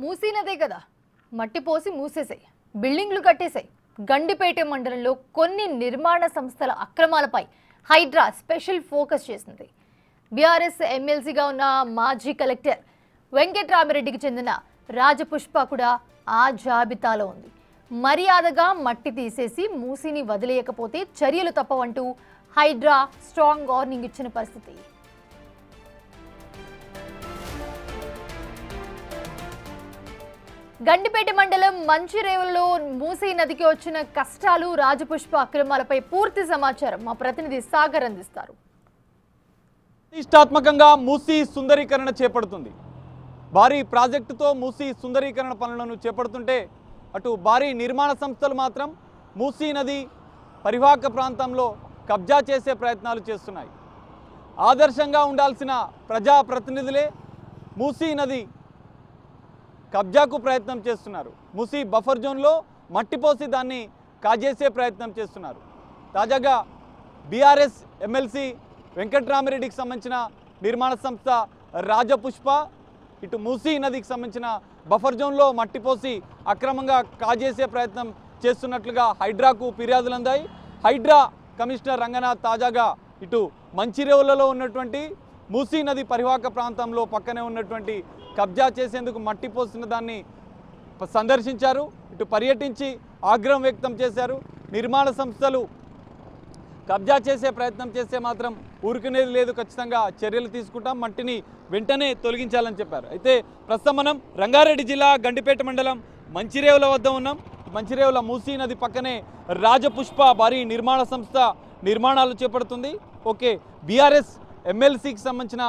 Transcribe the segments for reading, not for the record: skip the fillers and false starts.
మూసీ నదే కదా, మట్టి పోసి మూసేసాయి, బిల్డింగ్లు కట్టేసాయి. గండిపేట మండలంలో కొన్ని నిర్మాణ సంస్థల అక్రమాలపై హైడ్రా స్పెషల్ ఫోకస్ చేసింది. బీఆర్ఎస్ ఎమ్మెల్సీగా ఉన్న మాజీ కలెక్టర్ వెంకట్రామిరెడ్డికి చెందిన రాజపుష్ప కూడా ఆ జాబితాలో ఉంది. మర్యాదగా మట్టి తీసేసి మూసీని వదిలేయకపోతే చర్యలు తప్పవంటూ హైడ్రా స్ట్రాంగ్ వార్నింగ్ ఇచ్చిన పరిస్థితి. గండిపేట మండలం మంచిరేవులలో మూసీ నదికి వచ్చిన కష్టాలు, రాజపుష్ప అక్రమాలపై పూర్తి సమాచారం మా ప్రతినిధి సాగర్ అందిస్తారు. ప్రతిష్టాత్మకంగా మూసీ సుందరీకరణ చేపడుతుంది. భారీ ప్రాజెక్టుతో మూసీ సుందరీకరణ పనులను చేపడుతుంటే అటు భారీ నిర్మాణ సంస్థలు మాత్రం మూసీ నది పరివాహక ప్రాంతంలో కబ్జా చేసే ప్రయత్నాలు చేస్తున్నాయి. ఆదర్శంగా ఉండాల్సిన ప్రజాప్రతినిధులే మూసీ నది కబ్జాకు ప్రయత్నం చేస్తున్నారు. మూసీ బఫర్ జోన్లో మట్టిపోసి దాన్ని కాజేసే ప్రయత్నం చేస్తున్నారు. తాజాగా బీఆర్ఎస్ ఎమ్మెల్సీ వెంకట్రామిరెడ్డికి సంబంధించిన నిర్మాణ సంస్థ రాజపుష్ప ఇటు మూసీ నదికి సంబంధించిన బఫర్ జోన్లో మట్టిపోసి అక్రమంగా కాజేసే ప్రయత్నం చేస్తున్నట్లుగా హైడ్రాకు ఫిర్యాదులు అందాయి. హైడ్రా కమిషనర్ రంగనాథ్ తాజాగా ఇటు మంచిరేవులలో ఉన్నటువంటి మూసీ నది పరివాహక ప్రాంతంలో పక్కనే ఉన్నటువంటి కబ్జా చేసేందుకు మట్టి పోసిన దాన్ని సందర్శించారు. ఇటు పర్యటించి ఆగ్రహం వ్యక్తం చేశారు. నిర్మాణ సంస్థలు కబ్జా చేసే ప్రయత్నం చేస్తే మాత్రం ఊరుకునేది లేదు, ఖచ్చితంగా చర్యలు తీసుకుంటాం, మట్టిని వెంటనే తొలగించాలని చెప్పారు. అయితే ప్రస్తుతం మనం రంగారెడ్డి జిల్లా గండిపేట మండలం మంచిరేవుల వద్ద ఉన్నాం. మంచిరేవుల మూసీ నది పక్కనే రాజపుష్ప భారీ నిర్మాణ సంస్థ నిర్మాణాలు చేపడుతుంది. ఓకే, బీఆర్ఎస్ ఎమ్మెల్సీకి సంబంధించిన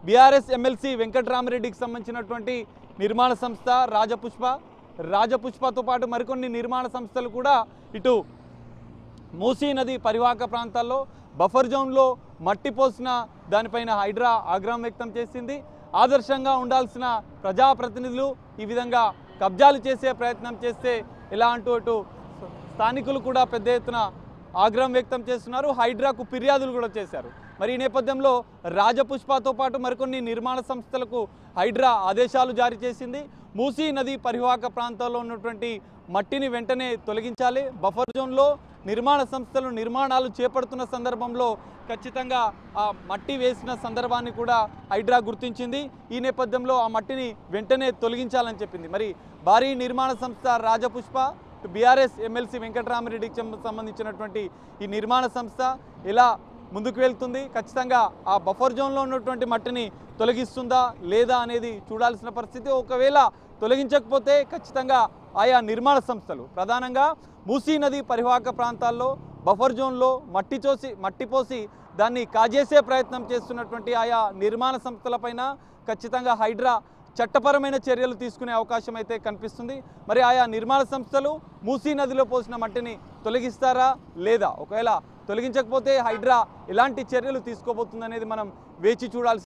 బీఆర్ఎస్ ఎమ్మెల్సీ వెంకట్రామిరెడ్డికి సంబంధించినటువంటి నిర్మాణ సంస్థ రాజపుష్పతో పాటు మరికొన్ని నిర్మాణ సంస్థలు కూడా ఇటు మూసీ నది పరివాహక ప్రాంతాల్లో బఫర్ జోన్లో మట్టి పోసిన దానిపైన హైడ్రా ఆగ్రహం వ్యక్తం చేసింది. ఆదర్శంగా ఉండాల్సిన ప్రజాప్రతినిధులు ఈ విధంగా కబ్జాలు చేసే ప్రయత్నం చేస్తే ఎలా అంటూ అటు స్థానికులు కూడా పెద్ద ఎత్తున ఆగ్రహం వ్యక్తం చేస్తున్నారు. హైడ్రాకు ఫిర్యాదులు కూడా చేశారు. మరి ఈ నేపథ్యంలో రాజపుష్పతో పాటు మరికొన్ని నిర్మాణ సంస్థలకు హైడ్రా ఆదేశాలు జారీ చేసింది. మూసీ నది పరివాహక ప్రాంతాల్లో ఉన్నటువంటి మట్టిని వెంటనే తొలగించాలి. బఫర్ జోన్లో నిర్మాణ సంస్థలు నిర్మాణాలు చేపడుతున్న సందర్భంలో ఖచ్చితంగా ఆ మట్టి వేసిన సందర్భాన్ని కూడా హైడ్రా గుర్తించింది. ఈ నేపథ్యంలో ఆ మట్టిని వెంటనే తొలగించాలని చెప్పింది. మరి భారీ నిర్మాణ సంస్థ రాజపుష్ప, బీఆర్ఎస్ ఎమ్మెల్సీ వెంకట్రామిరెడ్డికి సంబంధించినటువంటి ఈ నిర్మాణ సంస్థ ఎలా ముందుకు వెళ్తుంది, ఖచ్చితంగా ఆ బఫర్ జోన్లో ఉన్నటువంటి మట్టిని తొలగిస్తుందా లేదా అనేది చూడాల్సిన పరిస్థితి. ఒకవేళ తొలగించకపోతే ఖచ్చితంగా ఆయా నిర్మాణ సంస్థలు ప్రధానంగా మూసీ నది పరివాహక ప్రాంతాల్లో బఫర్ జోన్లో మట్టిపోసి దాన్ని కాజేసే ప్రయత్నం చేస్తున్నటువంటి ఆయా నిర్మాణ సంస్థలపైన ఖచ్చితంగా హైడ్రా చట్టపరమైన చర్యలు తీసుకునే అవకాశం అయితే కనిపిస్తుంది. మరి ఆయా నిర్మాణ సంస్థలు మూసీ నదిలో పోసిన మట్టిని తొలగిస్తారా లేదా, ఒకవేళ తొలగించకపోతే హైడ్రా ఎలాంటి చర్యలు తీసుకోబోతుందనేది మనం వేచి చూడాల్సి